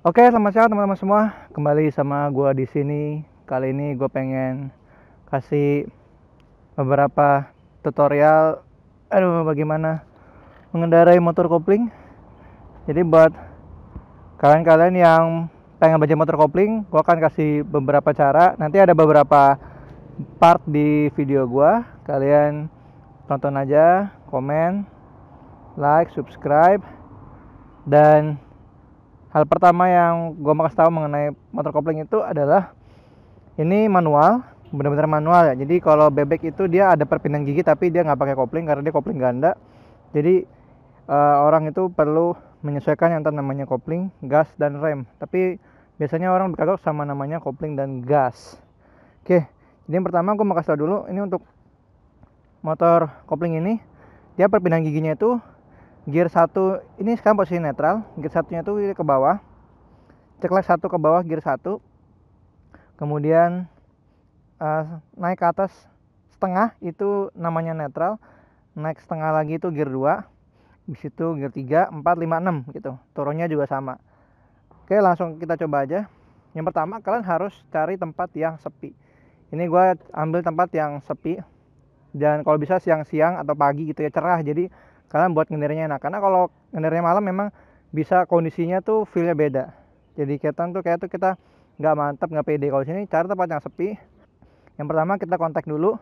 Oke, selamat siang teman-teman semua. Kembali sama gua di sini. Kali ini gue pengen kasih beberapa tutorial bagaimana mengendarai motor kopling. Jadi buat kalian-kalian yang pengen belajar motor kopling, gue akan kasih beberapa cara. Nanti ada beberapa part di video gua. Kalian tonton aja, komen, like, subscribe. Dan hal pertama yang gue mau kasih tahu mengenai motor kopling itu adalah ini manual, benar-benar manual ya. Jadi kalau bebek itu dia ada perpindahan gigi tapi dia nggak pakai kopling karena dia kopling ganda. Jadi orang itu perlu menyesuaikan yang namanya kopling, gas dan rem. Tapi biasanya orang berkagok sama namanya kopling dan gas. Oke, jadi yang pertama gue mau kasih tahu dulu ini untuk motor kopling ini dia perpindahan giginya itu gear 1 ini sekarang posisi netral, gear satunya itu ke bawah, ceklek 1 ke bawah gear 1, kemudian naik ke atas setengah itu namanya netral, naik setengah lagi itu gear 2, habis itu gear 3, 4, 5, 6 gitu, turunnya juga sama. Oke, langsung kita coba aja. Yang pertama kalian harus cari tempat yang sepi. Ini gue ambil tempat yang sepi, dan kalau bisa siang-siang atau pagi gitu ya, cerah, jadi kalian buat ngendarinya enak. Karena kalau ngendarinya malam memang bisa kondisinya tuh feelnya beda, jadi kita nggak mantap, nggak pede. Kalau sini cari tempat yang sepi. Yang pertama kita kontak dulu.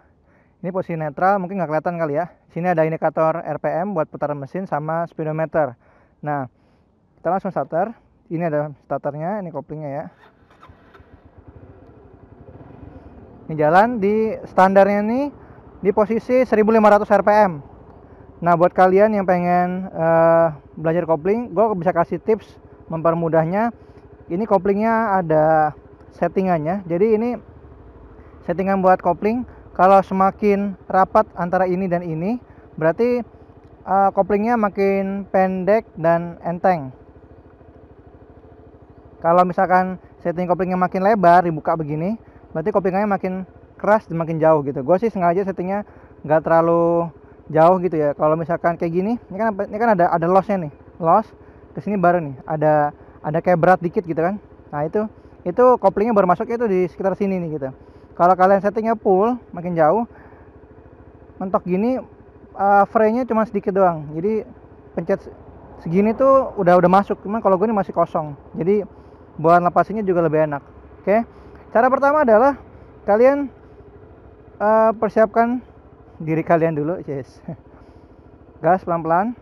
Ini posisi netral, mungkin nggak kelihatan kali ya. Sini ada indikator RPM buat putaran mesin sama speedometer. Nah, kita langsung starter. Ini ada starternya, ini koplingnya ya. Ini jalan di standarnya nih di posisi 1500 RPM. Nah, buat kalian yang pengen belajar kopling, gue bisa kasih tips mempermudahnya. Ini koplingnya ada settingannya. Jadi ini settingan buat kopling. Kalau semakin rapat antara ini dan ini, berarti koplingnya makin pendek dan enteng. Kalau misalkan setting koplingnya makin lebar, dibuka begini, berarti koplingannya makin keras dan makin jauh gitu. Gue sih sengaja settingnya nggak terlalu jauh gitu ya. Kalau misalkan kayak gini, ini kan ada lossnya nih, loss kesini baru nih, ada kayak berat dikit gitu kan. Nah itu koplingnya baru masuk itu di sekitar sini nih gitu. Kalau kalian settingnya full, makin jauh, mentok gini, frame-nya cuma sedikit doang. Jadi pencet segini tuh udah masuk. Cuman kalau gue ini masih kosong. Jadi buat lepasinnya juga lebih enak. Oke. Cara pertama adalah kalian persiapkan diri kalian dulu, yes. Gas pelan-pelan.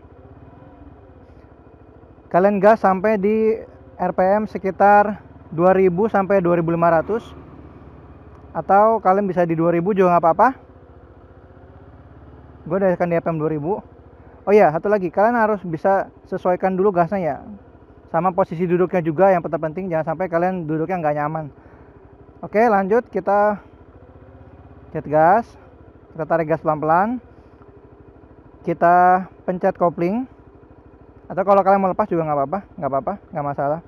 Kalian gas sampai di RPM sekitar 2000 sampai 2500, atau kalian bisa di 2000 juga nggak apa-apa. Gue udah akan di RPM 2000. Oh ya, satu lagi, kalian harus bisa sesuaikan dulu gasnya ya, sama posisi duduknya juga yang penting. Jangan sampai kalian duduknya nggak nyaman. Oke, lanjut, kita pencet gas, kita tarik gas pelan-pelan, kita pencet kopling, atau kalau kalian mau lepas juga nggak apa-apa, nggak masalah.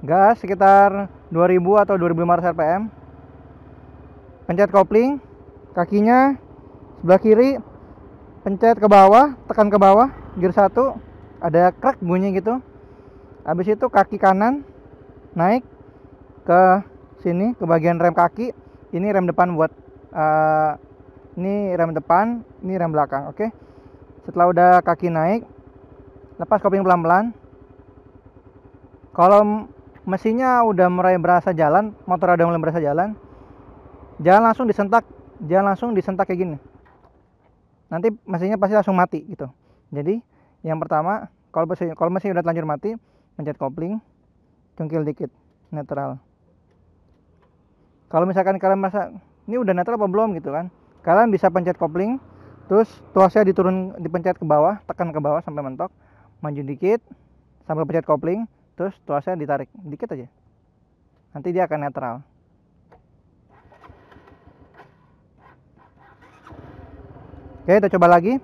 Gas sekitar 2000 atau 2500 rpm, pencet kopling, kakinya sebelah kiri, pencet ke bawah, tekan ke bawah, gear 1, ada krek bunyi gitu. Habis itu kaki kanan naik ke sini, ke bagian rem kaki. Ini rem depan buat ini rem depan, ini rem belakang. Oke. Setelah udah kaki naik, lepas kopling pelan-pelan. Kalau mesinnya udah mulai berasa jalan, motor udah mulai berasa jalan, jangan langsung disentak kayak gini. Nanti mesinnya pasti langsung mati gitu. Jadi yang pertama, kalau mesin udah terlanjur mati, pencet kopling, cungkil dikit, netral. Kalau misalkan kalian merasa ini udah netral apa belum gitu kan, kalian bisa pencet kopling, terus tuasnya dipencet ke bawah, tekan ke bawah sampai mentok, maju dikit sambil pencet kopling, terus tuasnya ditarik dikit aja, nanti dia akan netral. Oke, kita coba lagi.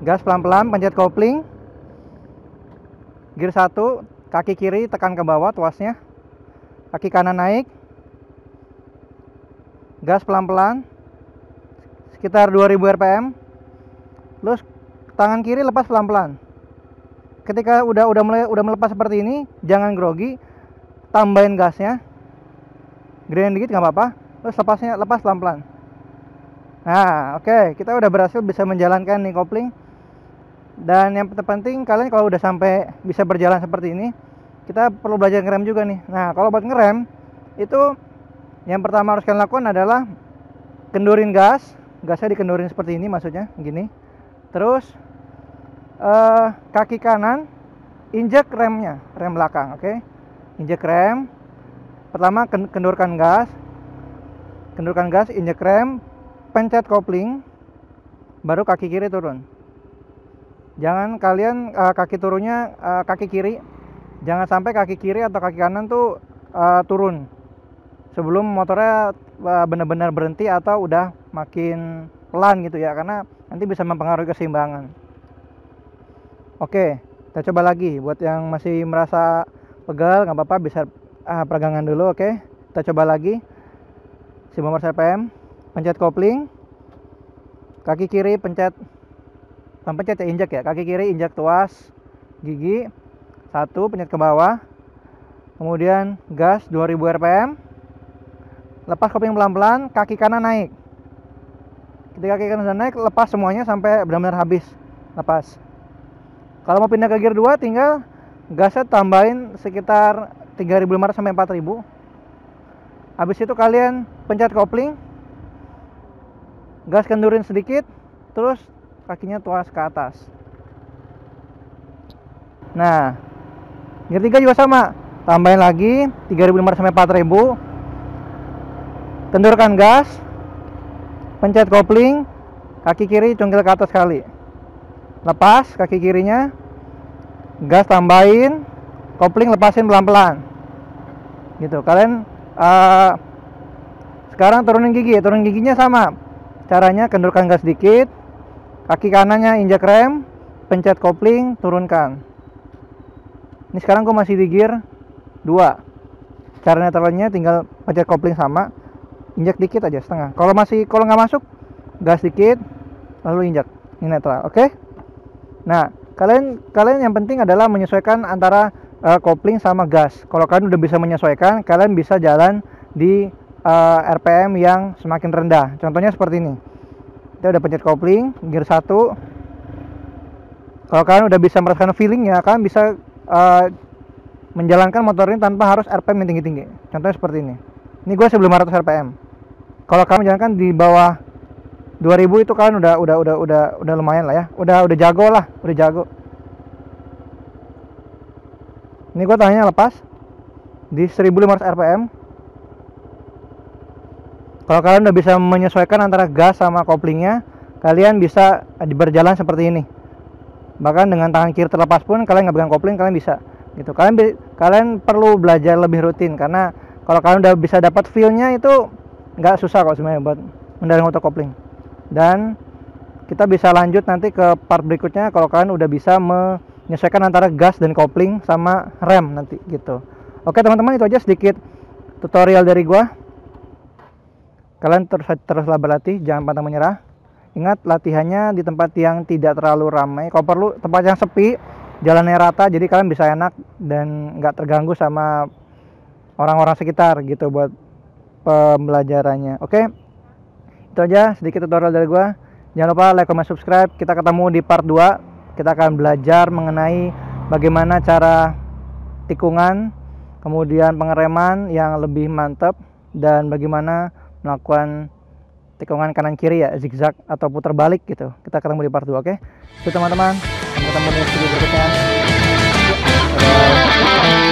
Gas pelan-pelan, pencet kopling, gear 1, kaki kiri tekan ke bawah tuasnya, kaki kanan naik, gas pelan-pelan sekitar 2000 rpm, terus tangan kiri lepas pelan-pelan. ketika udah melepas seperti ini, jangan grogi, tambahin gasnya, gedein dikit nggak apa-apa, terus lepas pelan-pelan. Nah, oke, kita udah berhasil bisa menjalankan nih kopling. Dan yang terpenting, kalian kalau udah sampai bisa berjalan seperti ini, kita perlu belajar ngerem juga nih. Nah, kalau buat ngerem itu yang pertama harus kalian lakukan adalah kendurin gasnya dikendurin seperti ini, maksudnya gini. Terus kaki kanan injek remnya, rem belakang, oke? Injek rem. Pertama kendurkan gas, injek rem, pencet kopling, baru kaki kiri turun. Jangan kalian kaki turunnya kaki kiri, jangan sampai kaki kiri atau kaki kanan tuh turun sebelum motornya benar-benar berhenti atau udah makin pelan gitu ya, karena nanti bisa mempengaruhi keseimbangan. Oke, kita coba lagi. Buat yang masih merasa pegal nggak apa-apa, bisa peregangan dulu. Oke, kita coba lagi. 15 rpm, pencet kopling, kaki kiri pencet ya, injek ya, kaki kiri injak tuas gigi 1, pencet ke bawah, kemudian gas 2000 rpm, lepas kopling pelan-pelan, kaki kanan naik. Ketika kaki kanan naik, lepas semuanya sampai benar-benar habis, lepas. Kalau mau pindah ke gear 2, tinggal gasnya tambahin sekitar 3500 sampai 4000. Habis itu kalian pencet kopling, gas kendurin sedikit, terus kakinya tuas ke atas. Nah, gear 3 juga sama, tambahin lagi 3500 sampai 4000, kendurkan gas, pencet kopling, kaki kiri cungkil ke atas sekali, lepas kaki kirinya, gas tambahin, kopling lepasin pelan-pelan gitu. Kalian sekarang turunin giginya sama caranya, kendurkan gas sedikit, kaki kanannya injak rem, pencet kopling, turunkan. Ini sekarang gue masih di gear 2. Cara netralnya tinggal pencet kopling sama, injak dikit aja setengah. Kalau nggak masuk, gas dikit lalu injak. Ini netral, oke? Nah, kalian yang penting adalah menyesuaikan antara kopling sama gas. Kalau kalian udah bisa menyesuaikan, kalian bisa jalan di RPM yang semakin rendah. Contohnya seperti ini. Kita udah pencet kopling, gear 1. Kalau kalian udah bisa merasakan feelingnya, kalian bisa menjalankan motor ini tanpa harus RPM yang tinggi-tinggi. Contohnya seperti ini. Ini gue 1500 RPM. Kalau kalian menjalankan di bawah 2000 itu kalian udah lumayan lah ya. Udah jago lah, udah jago. Ini gue tangannya lepas di 1500 RPM. Kalau kalian udah bisa menyesuaikan antara gas sama koplingnya, kalian bisa berjalan seperti ini. Bahkan dengan tangan kiri terlepas pun kalian nggak pegang kopling, kalian bisa gitu. Kalian perlu belajar lebih rutin, karena kalau kalian udah bisa dapat feel-nya itu nggak susah kok sebenarnya buat mengendarai motor kopling. Dan kita bisa lanjut nanti ke part berikutnya kalau kalian udah bisa menyesuaikan antara gas dan kopling sama rem nanti gitu. Oke teman-teman, itu aja sedikit tutorial dari gua. Kalian teruslah berlatih, jangan pantang menyerah. Ingat, latihannya di tempat yang tidak terlalu ramai. Kalau perlu tempat yang sepi, jalannya rata, jadi kalian bisa enak dan nggak terganggu sama orang-orang sekitar gitu buat pembelajarannya. Oke, itu aja sedikit tutorial dari gua. Jangan lupa like, comment, subscribe. Kita ketemu di part 2. Kita akan belajar mengenai bagaimana cara tikungan, kemudian pengereman yang lebih mantap, dan bagaimana melakukan tikungan kanan kiri ya, zigzag atau putar balik gitu. Kita ketemu di part 2, oke? Itu teman-teman, sampai ketemu di video berikutnya. Dadah.